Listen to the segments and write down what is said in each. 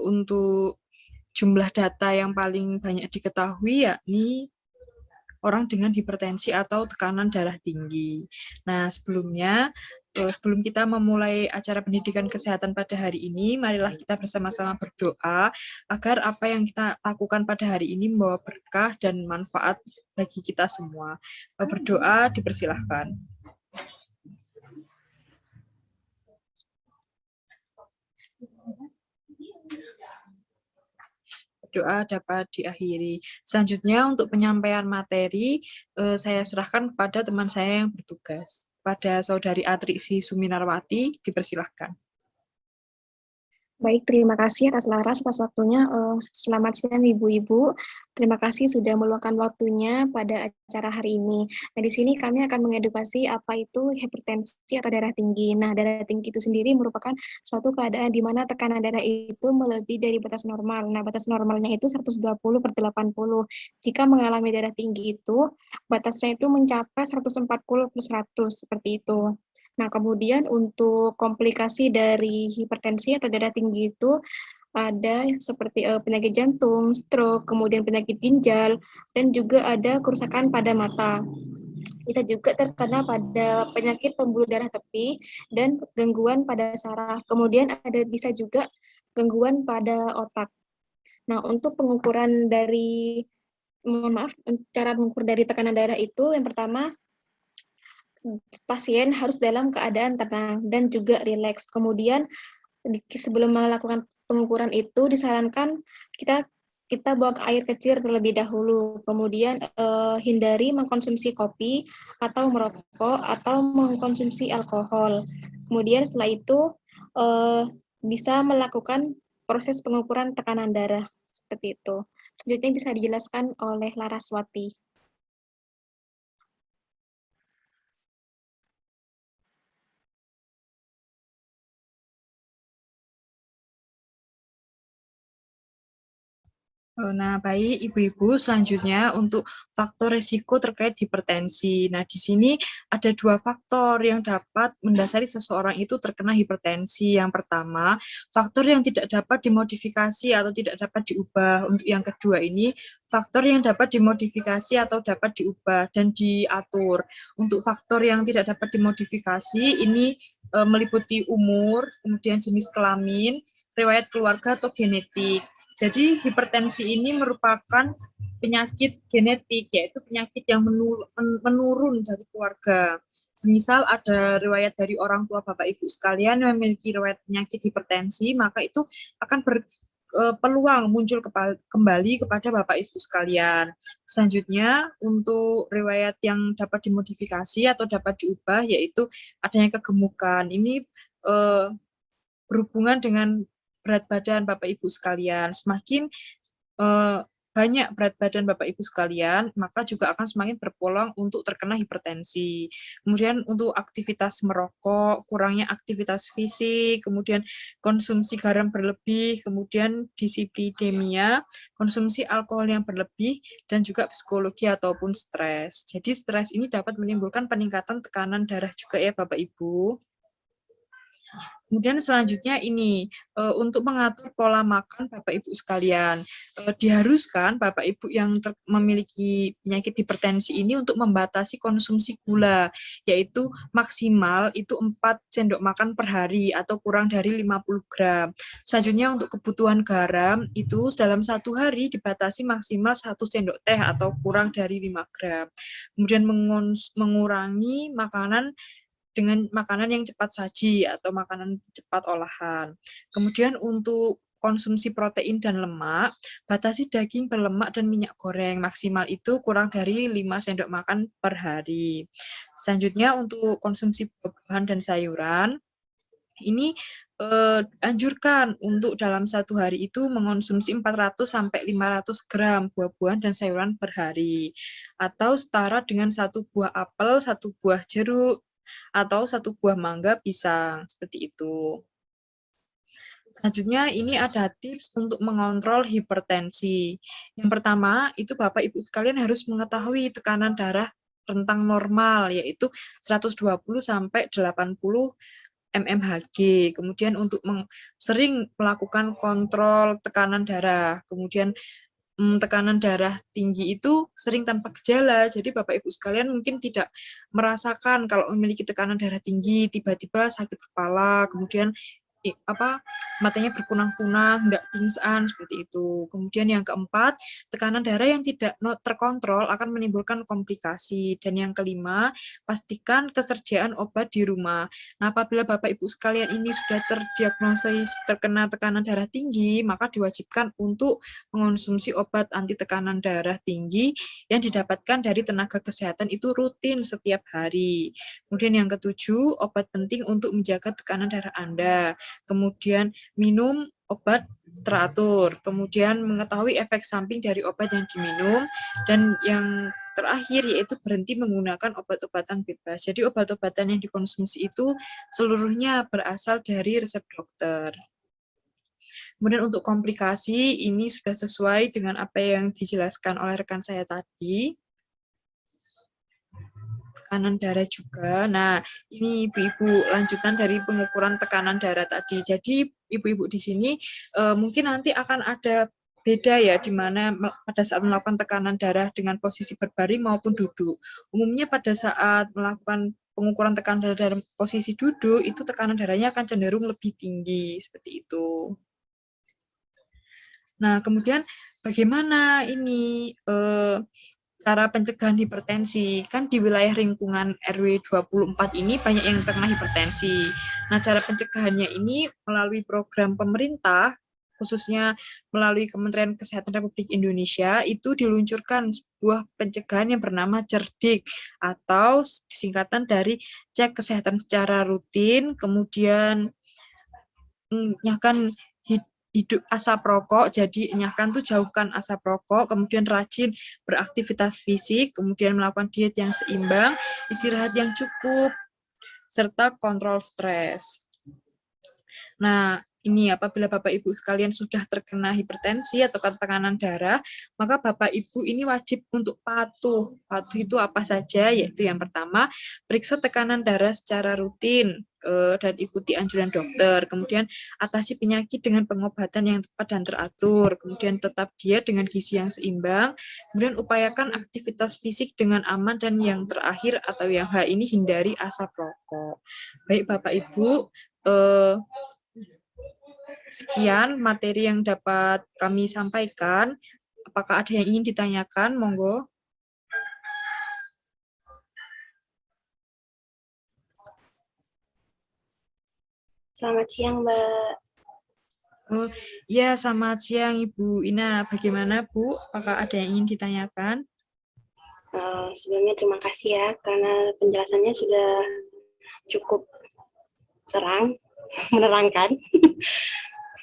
untuk jumlah data yang paling banyak diketahui yakni orang dengan hipertensi atau tekanan darah tinggi. Nah, sebelum kita memulai acara pendidikan kesehatan pada hari ini, marilah kita bersama-sama berdoa agar apa yang kita lakukan pada hari ini membawa berkah dan manfaat bagi kita semua. Berdoa dipersilahkan. Doa dapat diakhiri. Selanjutnya untuk penyampaian materi, saya serahkan kepada teman saya yang bertugas. Pada Saudari Atriksi Suminarwati, dipersilahkan. Baik, terima kasih atas Laras atas waktunya. Selamat siang Ibu-Ibu. Terima kasih sudah meluangkan waktunya pada acara hari ini. Nah, di sini kami akan mengedukasi apa itu hipertensi atau darah tinggi. Nah, darah tinggi itu sendiri merupakan suatu keadaan di mana tekanan darah itu melebihi dari batas normal. Nah, batas normalnya itu 120/80. Jika mengalami darah tinggi itu, batasnya itu mencapai 140/100, seperti itu. Nah, kemudian untuk komplikasi dari hipertensi atau darah tinggi itu ada seperti penyakit jantung, stroke, kemudian penyakit ginjal, dan juga ada kerusakan pada mata. Bisa juga terkena pada penyakit pembuluh darah tepi dan gangguan pada saraf. Kemudian bisa juga gangguan pada otak. Nah, untuk pengukuran dari, cara mengukur dari tekanan darah itu yang pertama, pasien harus dalam keadaan tenang dan juga rileks. Kemudian sebelum melakukan pengukuran itu disarankan kita kita buang air kecil terlebih dahulu. Kemudian hindari mengkonsumsi kopi atau merokok atau mengkonsumsi alkohol. Kemudian setelah itu bisa melakukan proses pengukuran tekanan darah seperti itu. Selanjutnya bisa dijelaskan oleh Laraswati. Nah, baik Ibu-Ibu, selanjutnya untuk faktor risiko terkait hipertensi. Nah, di sini ada dua faktor yang dapat mendasari seseorang itu terkena hipertensi. Yang pertama, faktor yang tidak dapat dimodifikasi atau tidak dapat diubah. Untuk yang kedua ini, faktor yang dapat dimodifikasi atau dapat diubah dan diatur. Untuk faktor yang tidak dapat dimodifikasi, ini meliputi umur, kemudian jenis kelamin, riwayat keluarga atau genetik. Jadi hipertensi ini merupakan penyakit genetik, yaitu penyakit yang menurun dari keluarga. Semisal ada riwayat dari orang tua Bapak Ibu sekalian yang memiliki riwayat penyakit hipertensi, maka itu akan berpeluang muncul kembali kepada Bapak Ibu sekalian. Selanjutnya, untuk riwayat yang dapat dimodifikasi atau dapat diubah, yaitu adanya kegemukan. Ini berhubungan dengan berat badan Bapak Ibu sekalian. Semakin banyak berat badan Bapak Ibu sekalian, maka juga akan semakin berpeluang untuk terkena hipertensi. Kemudian untuk aktivitas merokok, kurangnya aktivitas fisik, kemudian konsumsi garam berlebih, kemudian dislipidemia, konsumsi alkohol yang berlebih, dan juga psikologi ataupun stres. Jadi stres ini dapat menimbulkan peningkatan tekanan darah juga ya Bapak Ibu. Kemudian selanjutnya ini, untuk mengatur pola makan Bapak Ibu sekalian, diharuskan Bapak Ibu yang memiliki penyakit hipertensi ini untuk membatasi konsumsi gula, yaitu maksimal itu 4 sendok makan per hari atau kurang dari 50 gram. Selanjutnya untuk kebutuhan garam itu dalam 1 hari dibatasi maksimal 1 sendok teh atau kurang dari 5 gram. Kemudian mengurangi makanan dengan makanan yang cepat saji atau makanan cepat olahan. Kemudian untuk konsumsi protein dan lemak, batasi daging berlemak dan minyak goreng, maksimal itu kurang dari 5 sendok makan per hari. Selanjutnya untuk konsumsi buah-buahan dan sayuran, ini anjurkan untuk dalam 1 hari itu mengonsumsi 400 sampai 500 gram buah-buahan dan sayuran per hari, atau setara dengan 1 buah apel, 1 buah jeruk, atau 1 buah mangga pisang, seperti itu. Selanjutnya ini ada tips untuk mengontrol hipertensi. Yang pertama, itu Bapak Ibu sekalian harus mengetahui tekanan darah rentang normal, yaitu 120 sampai 80 mmHg, kemudian untuk sering melakukan kontrol tekanan darah, kemudian tekanan darah tinggi itu sering tanpa gejala, jadi Bapak Ibu sekalian mungkin tidak merasakan kalau memiliki tekanan darah tinggi, tiba-tiba sakit kepala, kemudian matanya berkunang-kunang, hendak pingsan, seperti itu. Kemudian yang keempat, tekanan darah yang tidak terkontrol akan menimbulkan komplikasi. Dan yang kelima, pastikan ketersediaan obat di rumah. Nah, apabila Bapak Ibu sekalian ini sudah terdiagnosis terkena tekanan darah tinggi, maka diwajibkan untuk mengonsumsi obat anti tekanan darah tinggi yang didapatkan dari tenaga kesehatan itu rutin setiap hari. Kemudian yang ketujuh, obat penting untuk menjaga tekanan darah Anda. Kemudian minum obat teratur, kemudian mengetahui efek samping dari obat yang diminum, dan yang terakhir yaitu berhenti menggunakan obat-obatan bebas. Jadi obat-obatan yang dikonsumsi itu seluruhnya berasal dari resep dokter. Kemudian untuk komplikasi, ini sudah sesuai dengan apa yang dijelaskan oleh rekan saya tadi. Tekanan darah juga. Nah, ini Ibu-Ibu lanjutan dari pengukuran tekanan darah tadi. Jadi Ibu-Ibu di sini mungkin nanti akan ada beda ya, di mana pada saat melakukan tekanan darah dengan posisi berbaring maupun duduk. Umumnya pada saat melakukan pengukuran tekanan darah dalam posisi duduk, itu tekanan darahnya akan cenderung lebih tinggi, seperti itu. Nah, kemudian bagaimana ini cara pencegahan hipertensi? Kan di wilayah lingkungan RW 24 ini banyak yang terkena hipertensi. Nah, cara pencegahannya ini melalui program pemerintah, khususnya melalui Kementerian Kesehatan Republik Indonesia, itu diluncurkan sebuah pencegahan yang bernama CERDIK, atau singkatan dari cek kesehatan secara rutin, kemudian hidup asap rokok, jadi enyahkan tuh jauhkan asap rokok, kemudian rajin beraktivitas fisik, kemudian melakukan diet yang seimbang, istirahat yang cukup, serta kontrol stres. Nah, ini apabila Bapak Ibu sekalian sudah terkena hipertensi atau tekanan darah, maka Bapak Ibu ini wajib untuk patuh. Patuh itu apa saja? Yaitu yang pertama, periksa tekanan darah secara rutin dan ikuti anjuran dokter. Kemudian atasi penyakit dengan pengobatan yang tepat dan teratur. Kemudian tetap diet dengan gizi yang seimbang. Kemudian upayakan aktivitas fisik dengan aman, dan yang terakhir atau yang H ini hindari asap rokok. Baik Bapak Ibu, sekian materi yang dapat kami sampaikan. Apakah ada yang ingin ditanyakan? Monggo. Selamat siang, Mbak. Oh, ya, selamat siang Ibu Ina. Bagaimana Bu? Apakah ada yang ingin ditanyakan? Sebelumnya terima kasih ya, karena penjelasannya sudah cukup terang, menerangkan.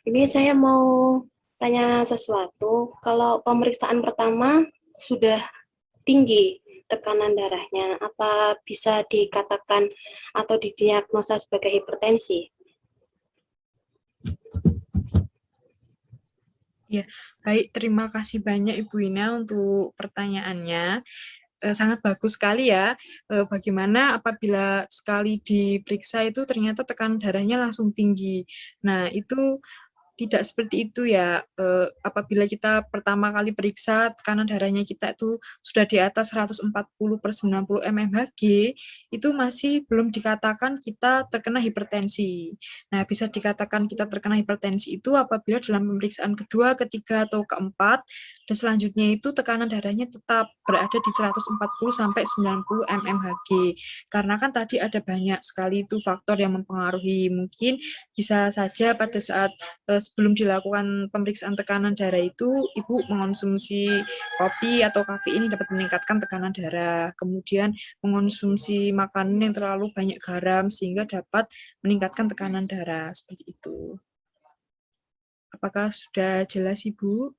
Ini saya mau tanya sesuatu. Kalau pemeriksaan pertama sudah tinggi tekanan darahnya, apa bisa dikatakan atau didiagnosa sebagai hipertensi? Ya, baik. Terima kasih banyak Ibu Ina untuk pertanyaannya. Sangat bagus sekali ya, bagaimana apabila sekali diperiksa itu ternyata tekanan darahnya langsung tinggi. Nah, itu tidak seperti itu ya. Apabila kita pertama kali periksa tekanan darahnya kita itu sudah di atas 140/90 mmHg, itu masih belum dikatakan kita terkena hipertensi. Nah, bisa dikatakan kita terkena hipertensi itu apabila dalam pemeriksaan kedua, ketiga, atau keempat, dan selanjutnya itu tekanan darahnya tetap berada di 140/90 mmHg. Karena kan tadi ada banyak sekali itu faktor yang mempengaruhi. Mungkin bisa saja pada saat sebelum dilakukan pemeriksaan tekanan darah itu, Ibu mengonsumsi kopi atau kafein ini dapat meningkatkan tekanan darah. Kemudian mengonsumsi makanan yang terlalu banyak garam sehingga dapat meningkatkan tekanan darah. Seperti itu. Apakah sudah jelas, Ibu?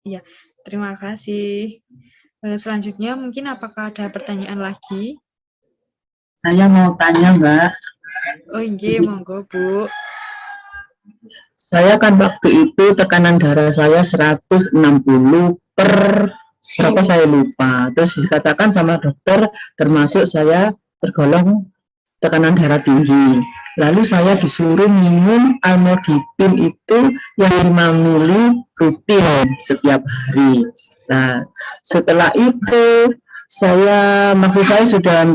Iya, terima kasih. Selanjutnya mungkin apakah ada pertanyaan lagi? Saya mau tanya, Mbak. Oh, iya, monggo, Bu. Saya kan waktu itu tekanan darah saya 160 per berapa saya lupa. Terus dikatakan sama dokter termasuk saya tergolong tekanan darah tinggi. Lalu saya disuruh minum amlodipin itu yang 5 mili rutin setiap hari. Nah, setelah itu maksud saya sudah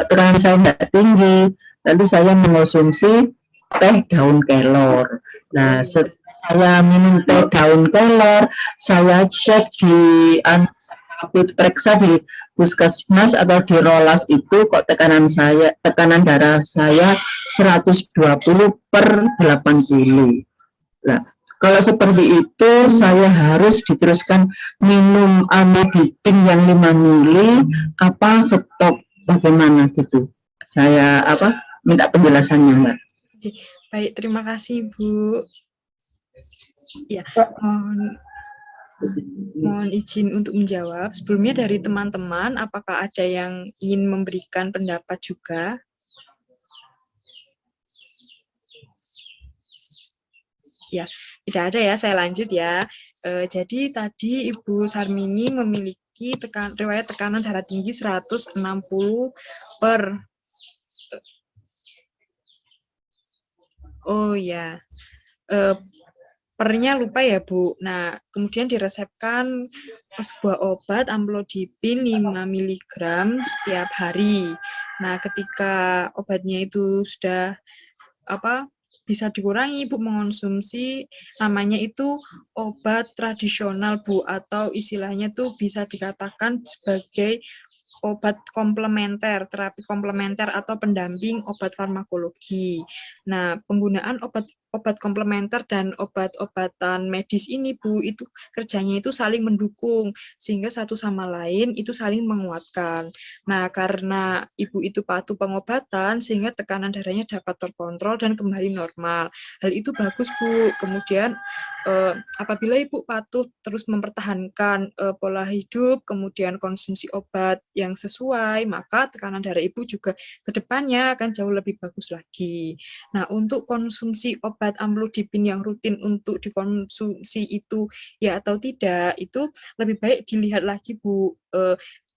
tekanan saya enggak tinggi. Lalu saya mengonsumsi teh daun kelor. Nah, setelah saya minum teh daun kelor, saya cek periksa di puskesmas atau di rolas itu kok tekanan darah saya 120 per 80. Nah, kalau seperti itu saya harus diteruskan minum amlodipin yang 5 mili apa stop bagaimana gitu. Saya minta penjelasannya, Mbak. Baik, terima kasih Bu. Ya, mohon izin untuk menjawab. Sebelumnya dari teman-teman, apakah ada yang ingin memberikan pendapat juga? Ya, tidak ada ya, saya lanjut ya. Jadi tadi Ibu Sarmini memiliki riwayat tekanan darah tinggi 160 per... Oh ya, pernya lupa ya Bu. Nah, kemudian diresepkan sebuah obat amlodipin 5 mg setiap hari. Nah, ketika obatnya itu sudah bisa dikurangi, Ibu mengonsumsi namanya itu obat tradisional Bu, atau istilahnya tuh bisa dikatakan sebagai obat komplementer, terapi komplementer atau pendamping obat farmakologi. Nah, penggunaan obat komplementer dan obat-obatan medis ini, Bu, itu kerjanya itu saling mendukung, sehingga satu sama lain itu saling menguatkan. Nah, karena Ibu itu patuh pengobatan, sehingga tekanan darahnya dapat terkontrol dan kembali normal. Hal itu bagus, Bu. Kemudian, apabila Ibu patuh terus mempertahankan pola hidup, kemudian konsumsi obat yang sesuai, maka tekanan darah Ibu juga ke depannya akan jauh lebih bagus lagi. Nah, untuk konsumsi obat amlodipin yang rutin untuk dikonsumsi itu ya atau tidak, itu lebih baik dilihat lagi Bu.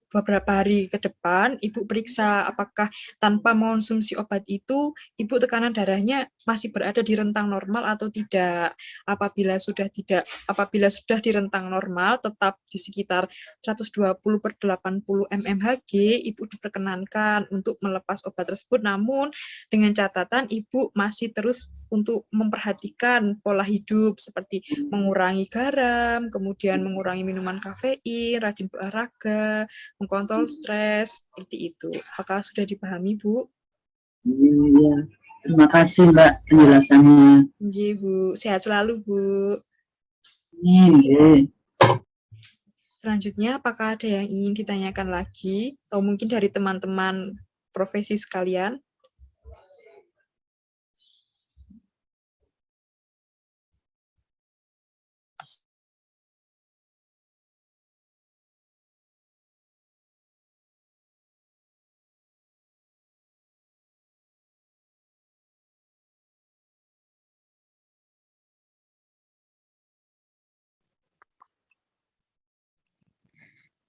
Beberapa hari ke depan, Ibu periksa apakah tanpa mengonsumsi obat itu, Ibu tekanan darahnya masih berada di rentang normal atau tidak. Apabila sudah di rentang normal, tetap di sekitar 120 per 80 mmHg, Ibu diperkenankan untuk melepas obat tersebut, namun dengan catatan Ibu masih terus untuk memperhatikan pola hidup, seperti mengurangi garam, kemudian mengurangi minuman kafein, rajin berolahraga, mengkontrol stres, seperti itu. Apakah sudah dipahami, Bu? Iya, terima kasih Mbak penjelasannya. Iya, Bu. Sehat selalu, Bu. Iya. Selanjutnya, apakah ada yang ingin ditanyakan lagi? Atau mungkin dari teman-teman profesi sekalian?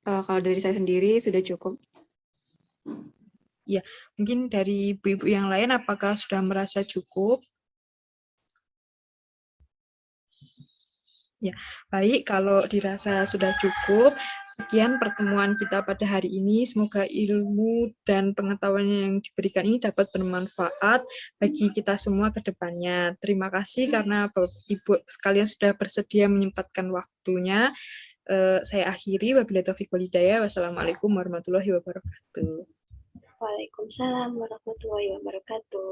Kalau dari saya sendiri sudah cukup. Ya, mungkin dari ibu-ibu yang lain apakah sudah merasa cukup? Ya, baik, kalau dirasa sudah cukup, sekian pertemuan kita pada hari ini. Semoga ilmu dan pengetahuan yang diberikan ini dapat bermanfaat bagi kita semua ke depannya. Terima kasih karena Ibu sekalian sudah bersedia menyempatkan waktunya. Saya akhiri, wabillahi taufiq wal hidayah. Wassalamualaikum warahmatullahi wabarakatuh. Waalaikumsalam warahmatullahi wabarakatuh.